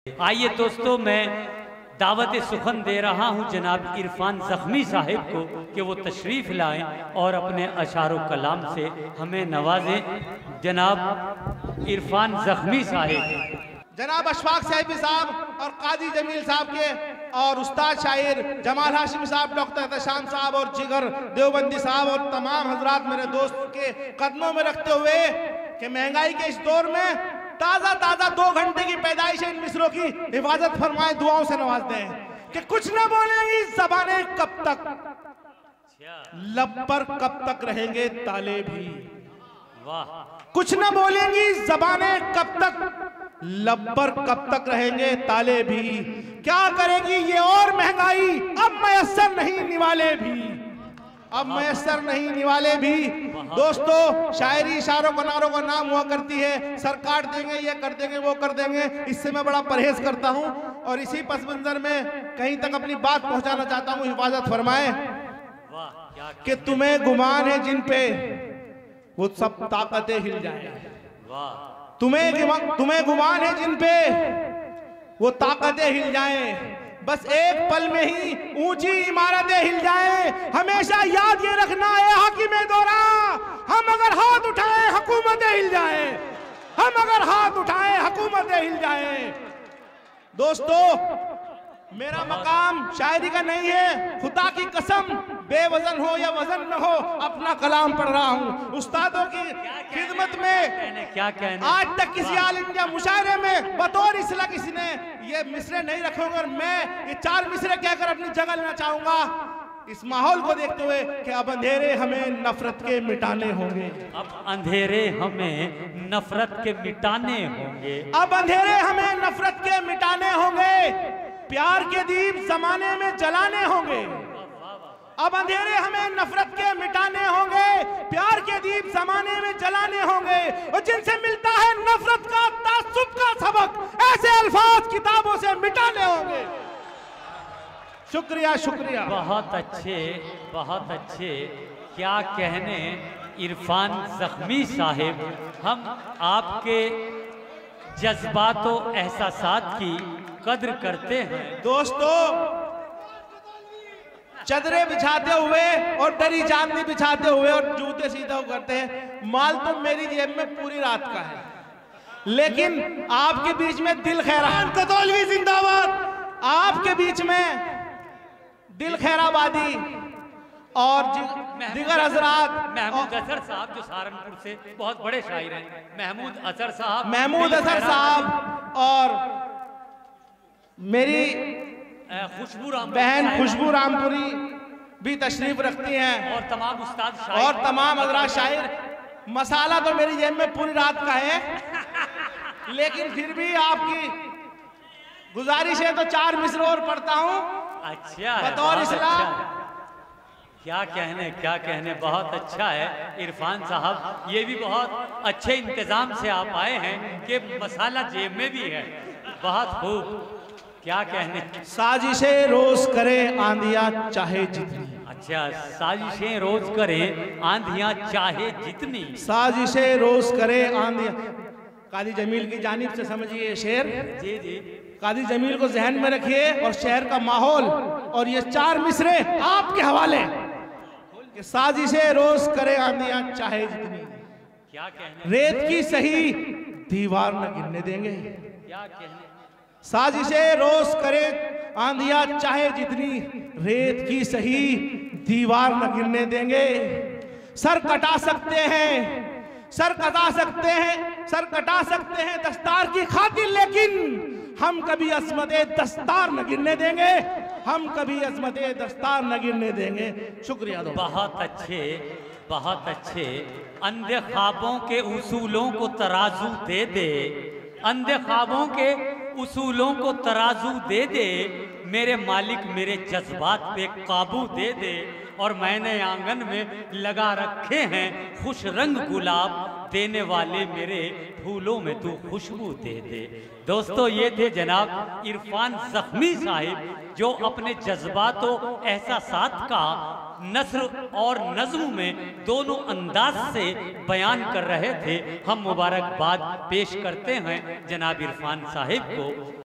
आइए दोस्तों, मैं दावत सुखन दे रहा हूं जनाब इरफान ज़ख्मी साहिब को कि वो तशरीफ़ लाएं और अपने अशारो कलाम से हमें नवाजें। जनाब इरफान ज़ख्मी साहिब। जनाब अशफाक साहिबी साहब और काजी जमील साहब के और उस्ताद शायर जमाल हाशिमी साहब, डॉक्टर एहतशाम साहब और जिगर देवबंदी साहब और तमाम हजरात मेरे दोस्त के कदमों में रखते हुए कि महंगाई के इस दौर में ताज़ा 2 घंटे की पैदाइश इन मिसरों की हिफाजत फरमाए, दुआओं से नवाजते हैं कि कुछ न बोलेंगी ज़बानें कब तक, लब पर कब तक रहेंगे ताले भी। वाह। कुछ न बोलेंगी ज़बानें कब तक, लब पर कब तक रहेंगे ताले भी। क्या करेगी ये और महंगाई, अब मैसर नहीं निवाले भी, अब मैसर नहीं निवाले भी। दोस्तों, शायरी इशारों कनारों का नाम हुआ करती है, सर काट देंगे, ये कर देंगे, वो कर देंगे। इससे मैं बड़ा परहेज करता हूं और इसी पस मंजर में कहीं तक अपनी बात पहुंचाना चाहता हूं। हिफाजत फरमाए कि तुम्हें गुमान है जिन पे वो सब ताकतें हिल जाए। तुम्हें गुमान है जिन पे वो ताकतें हिल जाएं, बस एक पल में ही ऊंची इमारतें हिल जाएं। हमेशा याद ये रखना है हाकिम दौरा, हम अगर हाथ उठाएं हुकूमतें हिल जाएं, हम अगर हाथ उठाएं हुकूमतें हिल जाएं। दोस्तों, मेरा मकाम शायरी का नहीं है, खुदा की कसम, बेवजन हो या वजन न हो, अपना कलाम पढ़ रहा हूँ उस्तादों की खिदमत में। क्या कहने, आज तक किसी आल इंडिया मुशायरे में बतौर इसला किसी ने ये मिसरे नहीं रखे होंगे और मैं ये 4 मिसरे कहकर अपनी जगह लेना चाहूंगा इस माहौल को देखते हुए कि अब अंधेरे हमें नफरत के मिटाने होंगे। अब अंधेरे हमें नफरत के मिटाने होंगे, अब अंधेरे हमें नफरत के मिटाने होंगे, प्यार के दीप जमाने में जलाने होंगे। अब अंधेरे हमें नफरत के मिटाने होंगे, प्यार के दीप जमाने में जलाने होंगे। और जिनसे मिलता है नफरत का तासुब का सबक, ऐसे अल्फाज किताबों से मिटाने होंगे। शुक्रिया शुक्रिया। बहुत अच्छे, बहुत अच्छे। क्या कहने इरफान ज़ख्मी साहिब, हम आपके जज्बातों एहसासात की कद्र करते हैं। दोस्तों, चदरे बिछाते हुए और दरी चांदनी बिछाते हुए और जूते सीधा करते हैं, माल तो मेरी जेब में पूरी रात का है, लेकिन आपके बीच में दिल खैरान कतौलवी जिंदाबाद, आपके बीच में दिल खैराबादी और दिगर हजरात, महमूद अजहर साहब जो सहारनपुर से बहुत बड़े शायर हैं, महमूद अजहर साहब और मेरी बहन खुशबू रामपुरी भी तशरीफ रखती हैं और तमाम उस्ताद शायर और तमाम हजरात शायर। मसाला तो मेरी जेब में पूरी रात का है, लेकिन फिर भी आपकी गुजारिश है तो 4 मिसरे और पढ़ता हूँ। अच्छा, बतौर इस्लाम। क्या कहने, बहुत अच्छा है इरफान साहब। ये भी बहुत अच्छे इंतजाम से आप आए हैं कि मसाला जेब में भी है। बहुत खूब। क्या कहने, साजिशें रोज करे आंधियां चाहे जितनी। अच्छा, साजिशें रोज करे आंधियां चाहे जितनी, साजिशें रोज करे आंधियां। काजी जमील की जानिब से समझिए शेर। जी जी। काजी जमील को जहन में रखिए और शहर का माहौल और ये 4 मिसरे आपके हवाले कि साजिशें रोज करे आंधियां चाहे जितनी। क्या कहने, रेत की सही दीवार न गिरने देंगे। क्या कहने, साजिशें रोज करे आंधियां चाहे जितनी, रेत की सही दीवार न गिरने देंगे। सर कटा सकते हैं, सर कटा सकते हैं दस्तार की खातिर, लेकिन हम कभी अज़मते दस्तार न गिरने देंगे, हम कभी अज़मते दस्तार न गिरने देंगे। शुक्रिया। बहुत अच्छे, बहुत अच्छे। अंधे ख्वाबों के उसूलों को तराजू दे दे, अंधे ख्वाबों के उसूलों को तराजू दे दे, मेरे मालिक मेरे जज्बात पे काबू दे दे। और मैंने आंगन में लगा रखे हैं खुश रंग गुलाब, देने वाले मेरे फूलों में तू खुशबू दे दे। दोस्तों, ये थे जनाब इरफान ज़ख्मी साहिब जो अपने जज्बातों एहसासात का नस्र और नज़्म में दोनों अंदाज से बयान कर रहे थे। हम मुबारकबाद पेश करते हैं जनाब इरफान साहिब को।